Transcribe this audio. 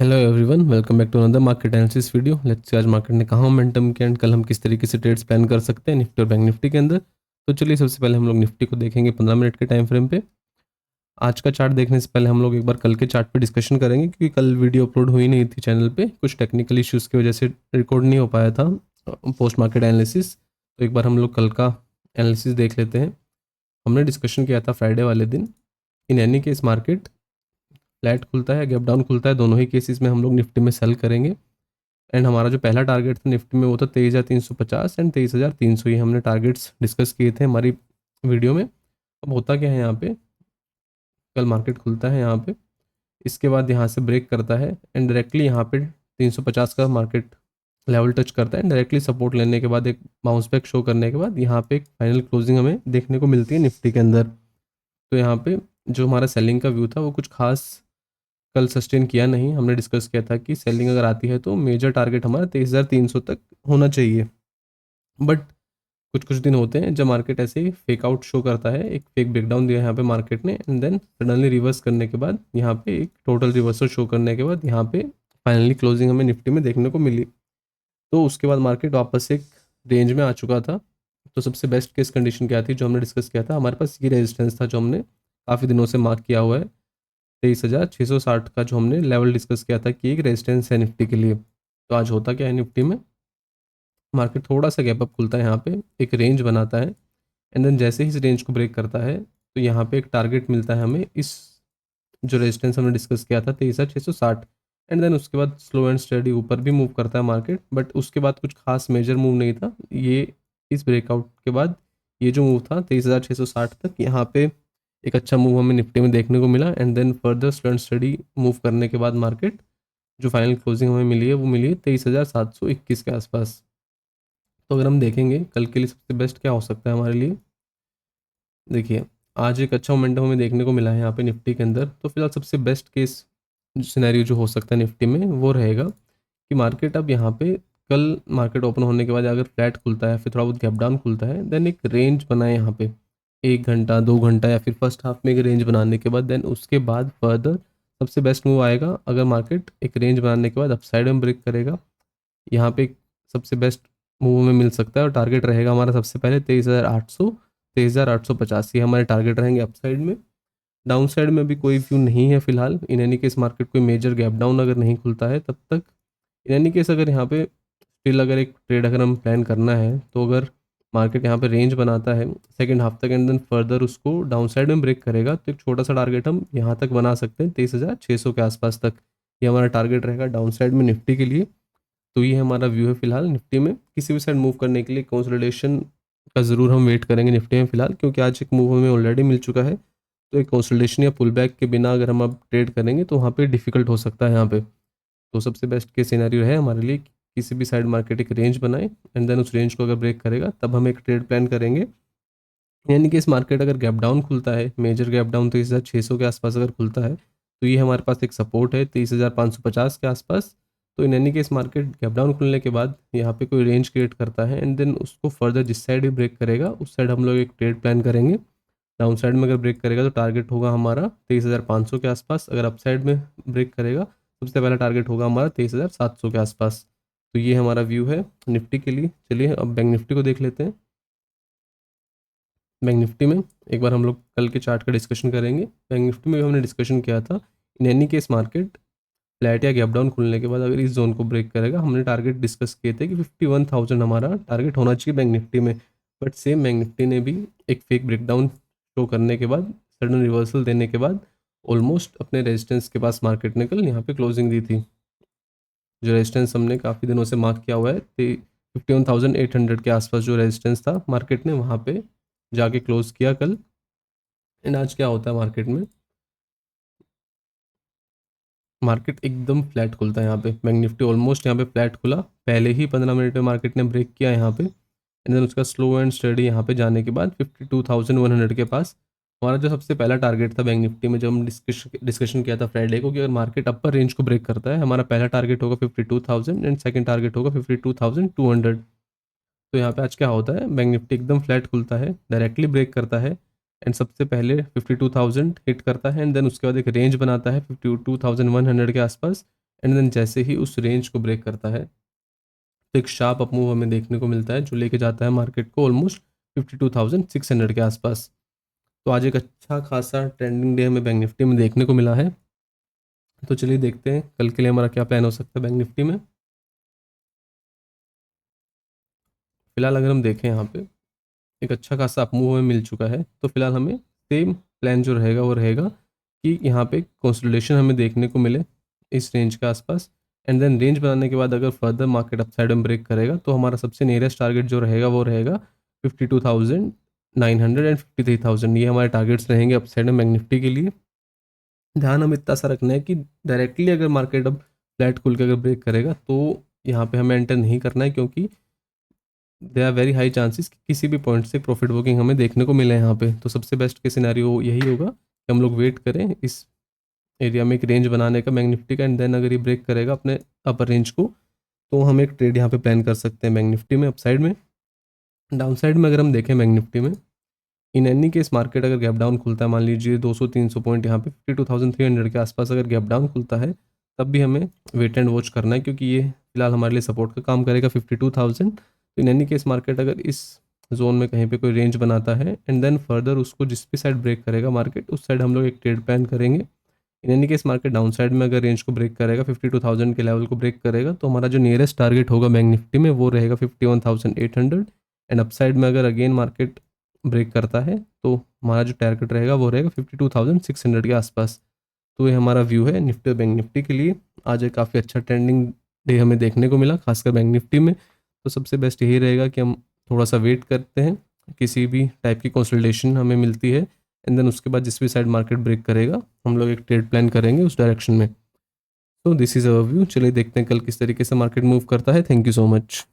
Hello everyone, welcome back to another market analysis video. Let's see आज market ने कहा momentum के and कल हम किस तरीके से ट्रेड्स प्लान कर सकते हैं निफ्टी और बैंक निफ्टी के अंदर। तो चलिए सबसे पहले हम लोग निफ्टी को देखेंगे 15 मिनट के टाइम फ्रेम पे। आज का चार्ट देखने से पहले हम लोग एक बार कल के चार्ट पे डिस्कशन करेंगे, क्योंकि कल वीडियो अपलोड हुई नहीं थी चैनल पे, कुछ टेक्निकल इश्यूज़ की वजह से रिकॉर्ड नहीं हो पाया था पोस्ट मार्केट एनालिसिस। तो एक बार हम लोग कल का एनालिसिस देख लेते हैं। हमने डिस्कशन किया था फ्राइडे वाले दिन। In any case market flat खुलता है, गैप डाउन खुलता है, दोनों ही केसेस में हम लोग निफ्टी में सेल करेंगे। एंड हमारा जो पहला टारगेट था निफ्टी में वो था 23,350 एंड 23,300। ये हमने टारगेट्स डिस्कस किए थे हमारी वीडियो में। अब होता क्या है यहाँ पे, कल मार्केट खुलता है यहाँ पे, इसके बाद यहाँ से ब्रेक करता है एंड डायरेक्टली यहाँ पे 350 का मार्केट लेवल टच करता है। डायरेक्टली सपोर्ट लेने के बाद एक बाउंस बैक शो करने के बाद यहाँ पे एक फाइनल क्लोजिंग हमें देखने को मिलती है निफ्टी के अंदर। तो यहाँ पे जो हमारा सेलिंग का व्यू था वो कुछ खास कल सस्टेन किया नहीं। हमने डिस्कस किया था कि सेलिंग अगर आती है तो मेजर टारगेट हमारा 23,300 तक होना चाहिए। बट कुछ कुछ दिन होते हैं जब मार्केट ऐसे ही फेक आउट शो करता है, एक फेक ब्रेकडाउन दिया यहाँ पे मार्केट ने एंड देन सडनली रिवर्स करने के बाद यहाँ पे एक टोटल रिवर्सल शो करने के बाद यहाँ पे फाइनली क्लोजिंग हमें निफ्टी में देखने को मिली। तो उसके बाद मार्केट वापस एक रेंज में आ चुका था। तो सबसे बेस्ट केस कंडीशन क्या थी जो हमने डिस्कस किया था, हमारे पास ये रेजिस्टेंस था जो हमने काफ़ी दिनों से मार्क किया हुआ है, 23,660 का जो हमने लेवल डिस्कस किया था कि एक रेजिस्टेंस है निफ्टी के लिए। तो आज होता क्या है, निफ्टी में मार्केट थोड़ा सा गैप अप खुलता है, यहाँ पे एक रेंज बनाता है एंड देन जैसे ही इस रेंज को ब्रेक करता है तो यहाँ पे एक टारगेट मिलता है हमें, इस जो रेजिस्टेंस हमने डिस्कस किया था 23,660। एंड देन उसके बाद स्लो एंड स्टडी ऊपर भी मूव करता है मार्केट, बट उसके बाद कुछ खास मेजर मूव नहीं था। ये इस ब्रेकआउट के बाद ये जो मूव था 23,660 तक, यहाँ पे एक अच्छा मूव हमें निफ्टी में देखने को मिला and then further slow and steady move करने के बाद मार्केट जो फाइनल क्लोजिंग हमें मिली है वो मिली है 23,721 के आसपास। तो अगर हम देखेंगे कल के लिए सबसे बेस्ट क्या हो सकता है हमारे लिए, देखिए आज एक अच्छा मोमेंटम हमें देखने को मिला है यहाँ पे निफ्टी के अंदर। तो फिलहाल सबसे बेस्ट केस सिनेरियो जो हो सकता है निफ्टी में वो रहेगा कि मार्केट अब यहाँ पे कल मार्केट ओपन होने के बाद अगर फ्लैट खुलता है, फिर थोड़ा बहुत गैप डाउन खुलता है, देन एक रेंज बनाए यहाँ पे 1 घंटा 2 घंटा या फिर फर्स्ट हाफ में एक रेंज बनाने के बाद देन उसके बाद फर्दर सबसे बेस्ट मूव आएगा अगर मार्केट एक रेंज बनाने के बाद अपसाइड में ब्रेक करेगा। यहाँ पे सबसे बेस्ट मूव में मिल सकता है और टारगेट रहेगा हमारा सबसे पहले 23,800 23,850, ये हमारे टारगेट रहेंगे अपसाइड में। डाउन साइड में भी कोई व्यू नहीं है फिलहाल। इन एनी केस मार्केट कोई मेजर गैप डाउन अगर नहीं खुलता है तब तक, इन एनी केस अगर यहाँ पे स्टिल अगर एक ट्रेड अगर हम प्लान करना है तो अगर मार्केट यहाँ पे रेंज बनाता है सेकंड हाफ तक एंड देन फर्दर उसको डाउन साइड में ब्रेक करेगा तो एक छोटा सा टारगेट हम यहाँ तक बना सकते हैं 23,600 के आसपास तक। ये हमारा टारगेट रहेगा डाउन साइड में निफ्टी के लिए। तो ये हमारा व्यू है फिलहाल निफ्टी में। किसी भी साइड मूव करने के लिए कंसोलिडेशन का ज़रूर हम वेट करेंगे निफ्टी में फिलहाल, क्योंकि आज एक मूव हमें ऑलरेडी मिल चुका है। तो एक कंसोलिडेशन या पुल बैक के बिना अगर हम अब ट्रेड करेंगे तो वहाँ पे डिफिकल्ट हो सकता है यहाँ पे। तो सबसे बेस्ट केस सिनेरियो है हमारे लिए कि किसी भी साइड मार्केट एक रेंज बनाए एंड देन उस रेंज को अगर ब्रेक करेगा तब हम एक ट्रेड प्लान करेंगे। यानी कि इस मार्केट अगर गैप डाउन खुलता है, मेजर गैप डाउन 23,600 के आसपास अगर खुलता है तो ये हमारे पास एक सपोर्ट है 23,550 के आसपास। तो in any case market gap down खुलने के बाद यहाँ पे कोई रेंज क्रिएट करता है एंड देन उसको फर्दर जिस साइड भी ब्रेक करेगा उस साइड हम लोग एक ट्रेड प्लान करेंगे। डाउन साइड में अगर ब्रेक करेगा तो टारगेट होगा हमारा 23,500 के आसपास। अगर अप साइड में ब्रेक करेगा सबसे पहला टारगेट होगा हमारा 23,700 के आसपास। तो ये हमारा व्यू है निफ्टी के लिए। चलिए अब बैंक निफ्टी को देख लेते हैं। बैंक निफ्टी में एक बार हम लोग कल के चार्ट का डिस्कशन करेंगे। बैंक निफ्टी में भी हमने डिस्कशन किया था, in any case market flat या गैप डाउन खुलने के बाद अगर इस जोन को ब्रेक करेगा, हमने टारगेट डिस्कस किए थे कि 51,000 हमारा टारगेट होना चाहिए बैंक निफ्टी में। बट सेम बैंक निफ्टी ने भी एक फेक ब्रेकडाउन शो करने के बाद सडन रिवर्सल देने के बाद ऑलमोस्ट अपने रेजिस्टेंस के पास मार्केट ने कल यहाँ पे क्लोजिंग दी थी। जो रेजिस्टेंस हमने काफ़ी दिनों से मार्क किया हुआ है 51,800 के आसपास जो रेजिस्टेंस था, मार्केट ने वहाँ पे जाके क्लोज किया कल। एंड आज क्या होता है मार्केट में, मार्केट एकदम फ्लैट खुलता है यहाँ पे। बैंक निफ्टी ऑलमोस्ट यहाँ पे फ्लैट खुला, पहले ही 15 मिनट में मार्केट ने ब्रेक किया यहाँ पे एंड देन उसका स्लो एंड स्टडी यहाँ पे जाने के बाद 52,100 के पास हमारा जो सबसे पहला टारगेट था बैंक निफ्टी में, जब हम डिस्कशन किया था फ्राइडे को कि अगर मार्केट अपर रेंज को ब्रेक करता है हमारा पहला टारगेट होगा 52,000 एंड सेकंड टारगेट होगा 52,200। तो यहाँ पे आज क्या होता है, बैंक निफ्टी एकदम फ्लैट खुलता है, डायरेक्टली ब्रेक करता है एंड सबसे पहले 52,000 हिट करता है एंड देन उसके बाद एक रेंज बनाता है 52,100 के आसपास। एंड देन जैसे ही उस रेंज को ब्रेक करता है तो एक शार्प अप मूव हमें देखने को मिलता है जो लेके जाता है मार्केट को ऑलमोस्ट 52,600 के आसपास। तो आज एक अच्छा खासा ट्रेंडिंग डे हमें बैंक निफ्टी में देखने को मिला है। तो चलिए देखते हैं कल के लिए हमारा क्या प्लान हो सकता है बैंक निफ्टी में। फिलहाल अगर हम देखें यहाँ पे एक अच्छा खासा अप मूव हमें मिल चुका है, तो फिलहाल हमें सेम प्लान जो रहेगा वो रहेगा कि यहाँ पे कंसोलिडेशन हमें देखने को मिले इस रेंज के आसपास, एंड देन रेंज बनाने के बाद अगर फर्दर मार्केट अपसाइड में ब्रेक करेगा तो हमारा सबसे नियरेस्ट टारगेट जो रहेगा वो रहेगा 52,900 एंड 53,000। ये हमारे टारगेट्स रहेंगे अपसाइड में बैंक निफ्टी के लिए। ध्यान हमें इतना सा रखना है कि डायरेक्टली अगर मार्केट अब फ्लैट खुल के अगर ब्रेक करेगा तो यहाँ पे हमें एंटर नहीं करना है, क्योंकि they are very high chances कि किसी भी पॉइंट से प्रॉफिट बुकिंग हमें देखने को मिले यहाँ पे। तो सबसे बेस्ट के सिनेरियो यही होगा कि हम लोग वेट करें इस एरिया में एक रेंज बनाने का बैंक निफ्टी का, एंड देन अगर ये ब्रेक करेगा अपने अपर रेंज को तो हम एक ट्रेड यहाँ पे प्लान कर सकते हैं बैंक निफ्टी में अपसाइड में। डाउन साइड में अगर हम देखें बैंक निफ्टी में, इन एनी केस मार्केट अगर गैप डाउन खुलता है, मान लीजिए 200-300 पॉइंट यहाँ पे 52,300 के आसपास अगर गैप डाउन खुलता है, तब भी हमें वेट एंड वॉच करना है, क्योंकि ये फिलहाल हमारे लिए सपोर्ट का काम करेगा 52,000। तो इन एनी केस मार्केट अगर इस जोन में कहीं पे कोई रेंज बनाता है एंड देन फर्दर उसको जिस भी साइड ब्रेक करेगा मार्केट, उस साइड हम लोग एक ट्रेड प्लान करेंगे। In any case market down side में अगर रेंज को ब्रेक करेगा, 52,000 के लेवल को ब्रेक करेगा, तो हमारा जो नियरेस्ट टारगेट होगा बैंक निफ्टी में वो रहेगा 51,800। एंड अपसाइड में अगर अगेन मार्केट ब्रेक करता है तो हमारा जो टारगेट रहेगा वो रहेगा 52,600 के आसपास। तो ये हमारा व्यू है निफ्टी और बैंक निफ्टी के लिए। आज एक काफ़ी अच्छा ट्रेंडिंग डे हमें देखने को मिला, खासकर बैंक निफ्टी में। तो सबसे बेस्ट यही रहेगा कि हम थोड़ा सा वेट करते हैं, किसी भी टाइप की कंसोलिडेशन हमें मिलती है, एंड देन उसके बाद जिस भी साइड मार्केट ब्रेक करेगा हम लोग एक ट्रेड प्लान करेंगे उस डायरेक्शन में। तो दिस इज़ अवर व्यू। चलिए देखते हैं कल किस तरीके से मार्केट मूव करता है। Thank you so much.